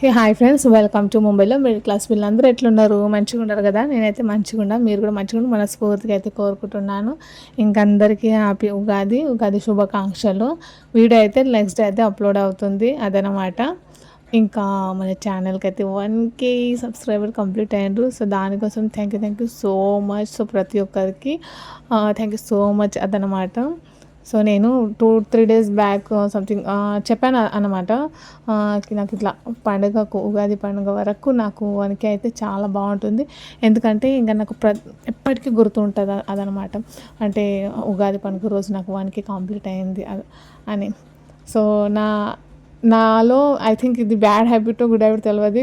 Hi friends, welcome to ముంబైలో middle class వీళ్ళందరూ ఎట్లున్నారు? మంచిగా ఉన్నారు కదా? నేనైతే మంచిగా ఉన్నా, మీరు కూడా మంచిగా ఉండి మనస్ఫూర్తిగా అయితే కోరుకుంటున్నాను. ఇంకందరికీ హ్యాపీ ఉగాది శుభాకాంక్షలు. వీడియో అయితే నెక్స్ట్ డే అయితే అప్లోడ్ అవుతుంది అదనమాట. ఇంకా మన ఛానల్కి అయితే 1K సబ్స్క్రైబర్ కంప్లీట్ అయ్యారు. సో దానికోసం thank you so much. So ప్రతి ఒక్కరికి థ్యాంక్ యూ సో మచ్ అదనమాట. సో నేను 2-3 డేస్ బ్యాక్ సంథింగ్ చెప్పాను అన్నమాట. నాకు ఇట్లా పండుగకు ఉగాది పండుగ వరకు నాకు వనికి అయితే చాలా బాగుంటుంది. ఎందుకంటే ఇంకా నాకు ఎప్పటికీ గుర్తుంటుంది అదనమాట. అంటే ఉగాది పండుగ రోజు నాకు వనికి కంప్లీట్ అయింది అని. సో నాలో ఐ థింక్ ఇది బ్యాడ్ హ్యాబిట్ గుడ్ హ్యాబిట్ తెలియదు.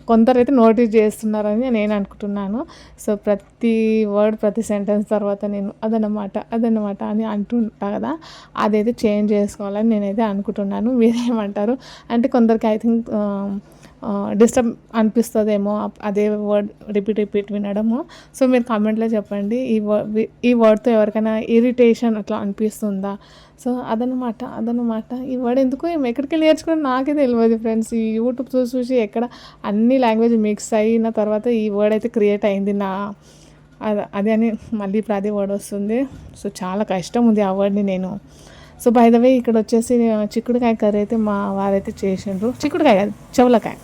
కొందరైతే నోటీస్ చేస్తున్నారని నేను అనుకుంటున్నాను. సో ప్రతి వర్డ్ ప్రతి సెంటెన్స్ తర్వాత నేను అదనమాట అని అంటుంటా కదా, అదైతే చేంజ్ చేసుకోవాలని నేనైతే అనుకుంటున్నాను. మీరేమంటారు? అంటే కొందరికి ఐ థింక్ డిస్టర్బ్ అనిపిస్తుందేమో అదే వర్డ్ రిపీట్ వినడము. సో మీరు కామెంట్లో చెప్పండి, ఈ వర్డ్తో ఎవరికైనా ఇరిటేషన్ అట్లా అనిపిస్తుందా? సో అదనమాట ఈ వర్డ్ ఎందుకు ఎక్కడికి వెళ్ళి నేర్చుకుని నాకే తెలియదు ఫ్రెండ్స్. ఈ యూట్యూబ్ చూసి ఎక్కడ అన్ని లాంగ్వేజ్ మిక్స్ అయిన తర్వాత ఈ వర్డ్ అయితే క్రియేట్ అయింది అదే అని మళ్ళీ ఇప్పుడు అదే వర్డ్ వస్తుంది. సో చాలా కష్టం ఉంది ఆ వర్డ్ని నేను. సో బై ద వే ఇక్కడ వచ్చేసి చిక్కుడుకాయ కర్రీ అయితే మా వారైతే చేసిండ్రు. చిక్కుడుకాయ కాదు, చెవులకాయ.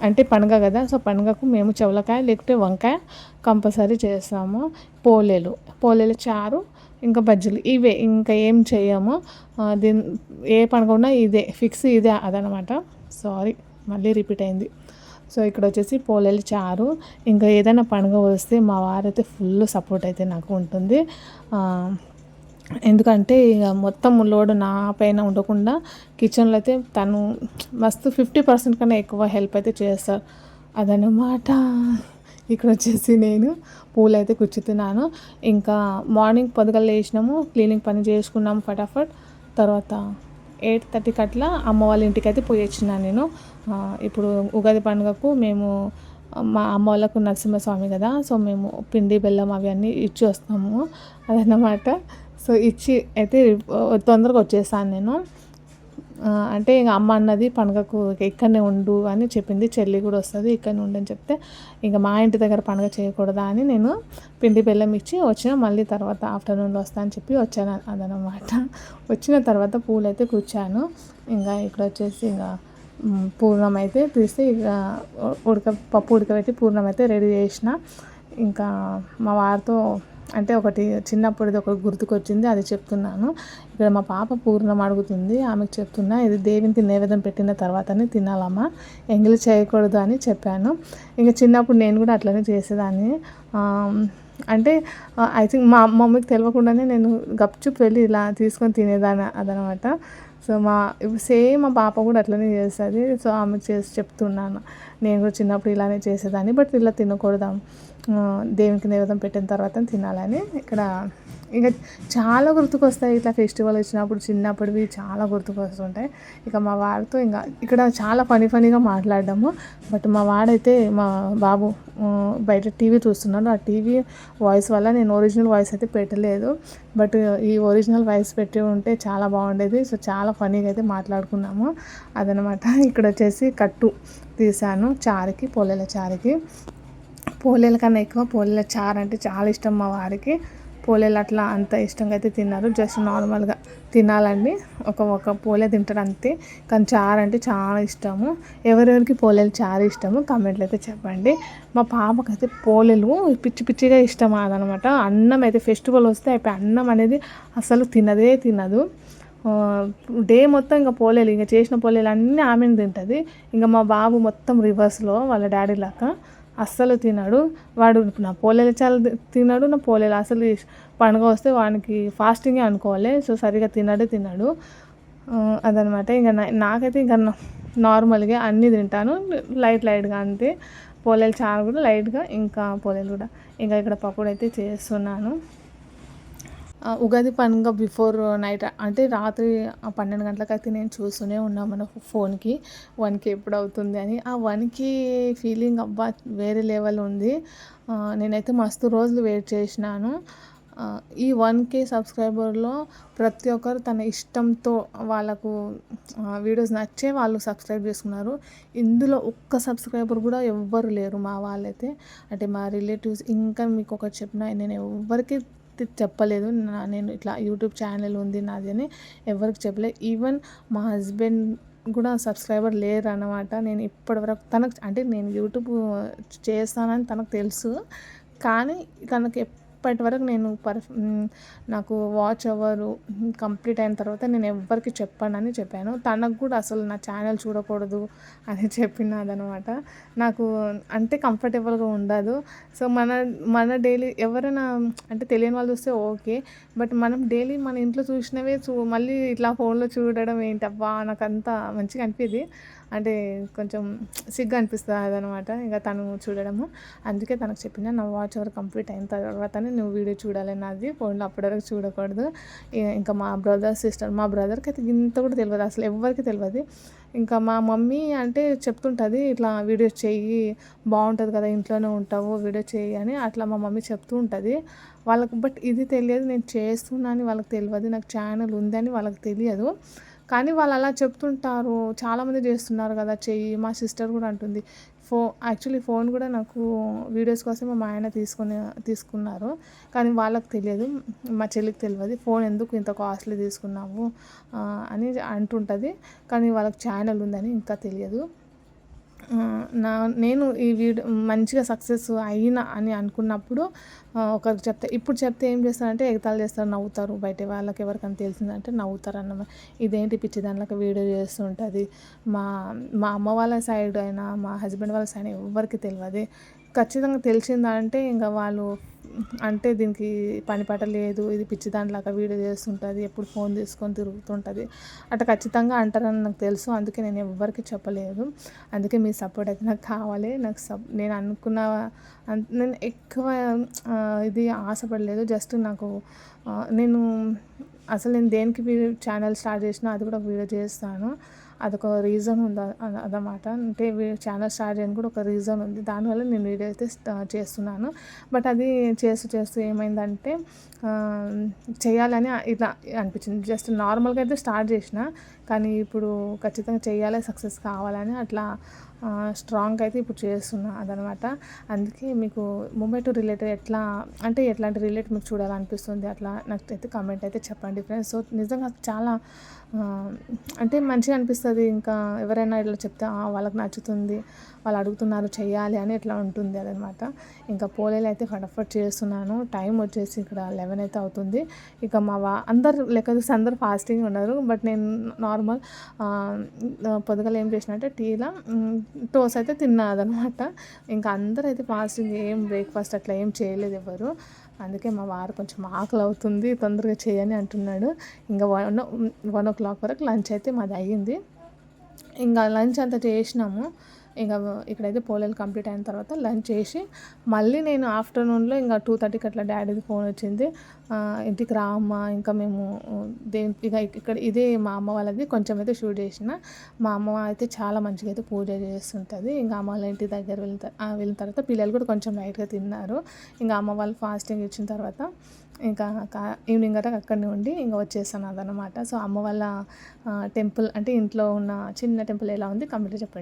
అంటే పండుగ కదా, సో పండుగకు మేము చెవులకాయ లేకుంటే వంకాయ కంపల్సరీ చేస్తాము. పోలేలు చారు, ఇంకా బజ్జీలు, ఇవే, ఇంకా ఏం చేయము. ఏ పండుగ ఉన్నా ఇదే ఫిక్స్, ఇదే అదనమాట. సారీ మళ్ళీ రిపీట్ అయింది. సో ఇక్కడ వచ్చేసి పోలేలు చారు. ఇంకా ఏదైనా పండుగ వస్తే మా వారైతే ఫుల్ సపోర్ట్ అయితే నాకు ఉంటుంది. ఎందుకంటే ఇక మొత్తం లోడు నా పైన ఉండకుండా కిచెన్లో అయితే తను మస్తు 50% కన్నా ఎక్కువ హెల్ప్ అయితే చేస్తారు అదనమాట. ఇక్కడ వచ్చేసి నేను పూలు అయితే కుచ్చుతున్నాను. ఇంకా మార్నింగ్ పొద్దుగల లేచినాము, క్లీనింగ్ పని చేసుకున్నాము ఫటాఫట్. తర్వాత 8:30కి అట్లా అమ్మ వాళ్ళ ఇంటికి అయితే పోయి వచ్చినాను నేను. ఇప్పుడు ఉగాది పండుగకు మేము మా అమ్మ వాళ్ళకు నరసింహస్వామి కదా, సో మేము పిండి బెల్లం అవి అన్నీ ఇచ్చి వస్తాము అదనమాట. సో ఇచ్చి అయితే తొందరగా వచ్చేసాను నేను. అంటే ఇంక అమ్మ అన్నది పండుగకు ఇక్కడనే ఉండు అని చెప్పింది. చెల్లి కూడా వస్తుంది, ఇక్కడనే ఉండని చెప్తే ఇంకా మా ఇంటి దగ్గర పండుగ చేయకూడదా అని నేను పిండి బెల్లం ఇచ్చి వచ్చిన. మళ్ళీ తర్వాత ఆఫ్టర్నూన్లో వస్తా అని చెప్పి వచ్చాను అదనమాట. వచ్చిన తర్వాత పూలు అయితే కూర్చాను. ఇంకా ఇక్కడ వచ్చేసి ఇంకా పూర్ణం అయితే తీస్తే ఇక పప్పు ఉడకబెట్టి పూర్ణం అయితే రెడీ చేసిన. ఇంకా మా వారితో అంటే ఒకటి చిన్నప్పుడుది ఒక గుర్తుకొచ్చింది, అది చెప్తున్నాను. ఇక్కడ మా పాప పూర్ణం అడుగుతుంది, ఆమెకు చెప్తున్నా ఇది దేవునికి నైవేద్యం పెట్టిన తర్వాతనే తినాలమ్మా, ఎంగిలి చేయకూడదు అని చెప్పాను. ఇంకా చిన్నప్పుడు నేను కూడా అట్లనే చేసేదాన్ని. అంటే ఐ థింక్ మా మమ్మీకి తెలియకుండానే నేను గప్చుప్ వెళ్ళి ఇలా తీసుకొని తినేదాన్ని అదనమాట. సో సేమ్ మా పాప కూడా అట్లనే చేస్తుంది. సో ఆమెకు చేసి చెప్తున్నాను, నేను కూడా చిన్నప్పుడు ఇలానే చేసేదాన్ని, బట్ ఇలా తినకూడదు, దేవునికి నైవేద్యం పెట్టిన తర్వాత తినాలని. ఇక్కడ ఇంకా చాలా గుర్తుకొస్తాయి ఇట్లా ఫెస్టివల్ వచ్చినప్పుడు, చిన్నప్పటివి చాలా గుర్తుకొస్తుంటాయి. ఇక మా వాడితో ఇంకా ఇక్కడ చాలా ఫనీగా మాట్లాడడము. బట్ మా వాడైతే మా బాబు బయట టీవీ చూస్తున్నాడు. ఆ టీవీ వాయిస్ వల్ల నేను ఒరిజినల్ వాయిస్ అయితే పెట్టలేదు. బట్ ఈ ఒరిజినల్ వాయిస్ పెట్టి ఉంటే చాలా బాగుండేది. సో చాలా ఫనీగా అయితే మాట్లాడుకున్నాము అదనమాట. ఇక్కడ వచ్చేసి కట్టు తీసాను చారుకి, పోలేల చారుకి. పోలేల కన్నా ఎక్కువ పోలేల చారు అంటే చాలా ఇష్టం మా వారికి. పోలేలు అట్లా అంత ఇష్టంగా అయితే తిన్నారు, జస్ట్ నార్మల్గా తినాలండి. ఒక పోలే తింటారు అంతే, కానీ చారు అంటే చాలా ఇష్టము. ఎవరెవరికి పోలేలు చారు ఇష్టము కామెంట్లు అయితే చెప్పండి. మా పాపకైతే పోలేలు పిచ్చిగా ఇష్టం అదనమాట. అన్నం అయితే ఫెస్టివల్ వస్తే అయిపోయి అన్నం అనేది అసలు తినదు. డే మొత్తం ఇంకా పోలేలు, ఇంకా చేసిన పోలేలు అన్నీ ఆమెను తింటుంది. ఇంకా మా బాబు మొత్తం రివర్స్లో, వాళ్ళ డాడీ లాగా అస్సలు తినడు. వాడు నా పోలేలు చాలా తినడు, నా పోలేలు అసలు పండుగ వస్తే వానికి ఫాస్టింగే అనుకోవాలి. సో సరిగా తినడు అదనమాట. ఇంకా నాకైతే ఇంకా నార్మల్గా అన్నీ తింటాను, లైట్గా అంతే. పోలేలు చాలా కూడా లైట్గా, ఇంకా పోలేలు కూడా. ఇంకా ఇక్కడ పకోడీ అయితే చేస్తున్నాను. ఉగాది పండుగ బిఫోర్ నైట్ అంటే రాత్రి 12 గంటలకైతే నేను చూస్తూనే ఉన్నాను మన ఫోన్కి 1K ఎప్పుడు అవుతుంది అని. ఆ 1K ఫీలింగ్ అబ్బా వేరే లెవెల్ ఉంది. నేనైతే మస్తు రోజులు వెయిట్ చేసినాను. ఈ 1K సబ్స్క్రైబర్లో ప్రతి ఒక్కరు తన ఇష్టంతో వాళ్ళకు వీడియోస్ నచ్చే వాళ్ళు సబ్స్క్రైబ్ చేసుకున్నారు. ఇందులో ఒక్క సబ్స్క్రైబర్ కూడా ఎవ్వరు లేరు మా వాళ్ళైతే. అంటే మా రిలేటివ్స్. ఇంకా మీకు ఒకటి చెప్పిన, నేను ఎవ్వరికి చెప్పలేదు నేను ఇట్లా యూట్యూబ్ ఛానల్ ఉంది నాది అని ఎవరికి చెప్పలేదు. ఈవెన్ మా హస్బెండ్ కూడా సబ్స్క్రైబర్ లేరు అన్నమాట. నేను ఇప్పటివరకు తనకు అంటే నేను యూట్యూబ్ చేస్తానని తనకు తెలుసు, కానీ తనకు ఇప్పటివరకు నేను నాకు వాచ్ అవర్ కంప్లీట్ అయిన తర్వాత నేను ఎవ్వరికి చెప్పానని చెప్పాను. తనకు కూడా అసలు నా ఛానల్ చూడకూడదు అని చెప్పినదనమాట. నాకు అంటే కంఫర్టబుల్గా ఉండదు. సో మన డైలీ ఎవరైనా అంటే తెలియని వాళ్ళు చూస్తే ఓకే, బట్ మనం డైలీ మన ఇంట్లో చూసినవే మళ్ళీ ఇట్లా ఫోన్లో చూడడం ఏంటబ్బా, నాకు అంత మంచిగా అనిపిది. అంటే కొంచెం సిగ్గు అనిపిస్తుంది అదనమాట ఇంకా తను చూడడము. అందుకే తనకు చెప్పిన, నా వాచ్ అవర్ కంప్లీట్ అయిన తర్వాతనే నువ్వు వీడియో చూడాలి నాది, ఫోన్లో అప్పటివరకు చూడకూడదు. ఇంకా మా బ్రదర్ సిస్టర్, మా బ్రదర్కి అయితే ఇంత కూడా తెలియదు, అసలు ఎవరికి తెలియదు. ఇంకా మా మమ్మీ అంటే చెప్తుంటుంది, ఇట్లా వీడియో చెయ్యి బాగుంటుంది కదా, ఇంట్లోనే ఉంటావు వీడియో చెయ్యి అని అట్లా మా మమ్మీ చెప్తూ ఉంటుంది వాళ్ళకి. బట్ ఇది తెలియదు, నేను చేస్తున్నాను వాళ్ళకి తెలియదు, నాకు ఛానల్ ఉందని వాళ్ళకి తెలియదు. కానీ వాళ్ళు అలా చెప్తుంటారు, చాలామంది చేస్తున్నారు కదా చెయ్యి. మా సిస్టర్ కూడా అంటుంది, యాక్చువల్లీ ఫోన్ కూడా నాకు వీడియోస్ కోసం మా ఆయన తీసుకున్నారు, కానీ వాళ్ళకి తెలియదు, మా చెల్లికి తెలియదు ఫోన్ ఎందుకు ఇంత కాస్ట్లీ తీసుకున్నావు అని అంటుంటుంది. కానీ వాళ్ళకి ఛానల్ ఉందని ఇంకా తెలియదు. నేను ఈ వీడియో మంచిగా సక్సెస్ అయినా అని అనుకున్నప్పుడు ఒకరికి చెప్తే, ఇప్పుడు చెప్తే ఏం చేస్తారంటే ఎగతాళి చేస్తారు, నవ్వుతారు. బయట వాళ్ళకి ఎవరికైనా తెలిసిందంటే నవ్వుతారు అన్నమాట. ఇదేంటి పిచ్చి దాంట్లో వీడియో చేస్తుంటుంది. మా మా అమ్మ వాళ్ళ సైడ్ అయినా మా హస్బెండ్ వాళ్ళ సైడ్ ఎవరికి తెలియదు. ఖచ్చితంగా తెలిసిందంటే ఇంకా వాళ్ళు అంటే దీనికి పని పాట లేదు, ఇది పిచ్చి దాంట్లాగా వీడియో చేస్తుంటుంది, ఎప్పుడు ఫోన్ తీసుకొని తిరుగుతుంటుంది అట్లా ఖచ్చితంగా అంటారని నాకు తెలుసు. అందుకే నేను ఎవ్వరికి చెప్పలేదు. అందుకే మీ సపోర్ట్ అయితే నాకు కావాలి. నేను అనుకున్న నేను ఎక్కువ ఇది ఆశపడలేదు. జస్ట్ నాకు నేను నేను దేనికి ఛానల్ స్టార్ట్ చేసినా అది కూడా వీడియో చేస్తాను. అదొక రీజన్ ఉంది అదనమాట. అంటే ఛానల్ స్టార్ట్ చేయడానికి కూడా ఒక రీజన్ ఉంది, దానివల్ల నేను వీడియో అయితే చేస్తున్నాను. బట్ అది చేస్తూ ఏమైందంటే చేయాలని ఇట్లా అనిపించింది. జస్ట్ నార్మల్గా అయితే స్టార్ట్ చేసిన, కానీ ఇప్పుడు ఖచ్చితంగా చేయాలి, సక్సెస్ కావాలని అట్లా స్ట్రాంగ్గా అయితే ఇప్పుడు చేస్తున్నా అదనమాట. అందుకే మీకు ముంబై టు రిలేటెడ్ ఎట్లాంటి రిలేట్ మీకు చూడాలనిపిస్తుంది అట్లా నాకు అయితే కామెంట్ అయితే చెప్పండి ఫ్రెండ్స్. సో నిజంగా చాలా అంటే మంచిగా అనిపిస్తుంది. ఇంకా ఎవరైనా ఇట్లా చెప్తే వాళ్ళకి నచ్చుతుంది, వాళ్ళు అడుగుతున్నారు చెయ్యాలి అని ఇట్లా ఉంటుంది అదనమాట. ఇంకా పోలేలు అయితే ఫటాఫట్ చేస్తున్నాను. టైం వచ్చేసి ఇక్కడ 11 అయితే అవుతుంది. ఇక అందరు లెక్క చూసి అందరు ఫాస్టింగ్ ఉన్నారు. బట్ నేను నార్మల్ పొద్దుగల ఏం చేసినట్టే టీలా టోస్ అయితే తిన్నా అదనమాట. ఇంకా అందరూ అయితే ఫాస్టింగ్, ఏం బ్రేక్ఫాస్ట్ అట్లా ఏం చేయలేదు ఎవరు. అందుకే మా వారు కొంచెం ఆకలి అవుతుంది తొందరగా చేయని అంటున్నాడు. ఇంకా 1 o'clock వరకు లంచ్ అయితే మాది అయ్యింది. ఇంకా లంచ్ అంతా చేసినాము. ఇంకా ఇక్కడైతే పోలేలు కంప్లీట్ అయిన తర్వాత లంచ్ చేసి మళ్ళీ నేను ఆఫ్టర్నూన్లో ఇంకా 2:30కి అట్లా డాడీది ఫోన్ వచ్చింది, ఇంటికి రా అమ్మ, ఇంకా మేము ఇక ఇక్కడ ఇదే మా అమ్మ వాళ్ళది కొంచెం అయితే షూట్ చేసిన. మా అమ్మ అయితే చాలా మంచిగా అయితే పూజ చేస్తుంటుంది. ఇంకా అమ్మ వాళ్ళ ఇంటి దగ్గర వెళ్ళిన తర్వాత పిల్లలు కూడా కొంచెం లైట్గా తిన్నారు. ఇంకా అమ్మ వాళ్ళు ఫాస్టింగ్ ఇచ్చిన తర్వాత ఇంకా ఈవినింగ్ గట్రా అక్కడనే ఉండి ఇంకా వచ్చేసాను అదనమాట. సో అమ్మ వాళ్ళ టెంపుల్ అంటే ఇంట్లో ఉన్న చిన్న టెంపుల్ ఎలా ఉంది కంప్లీట్గా చెప్పండి.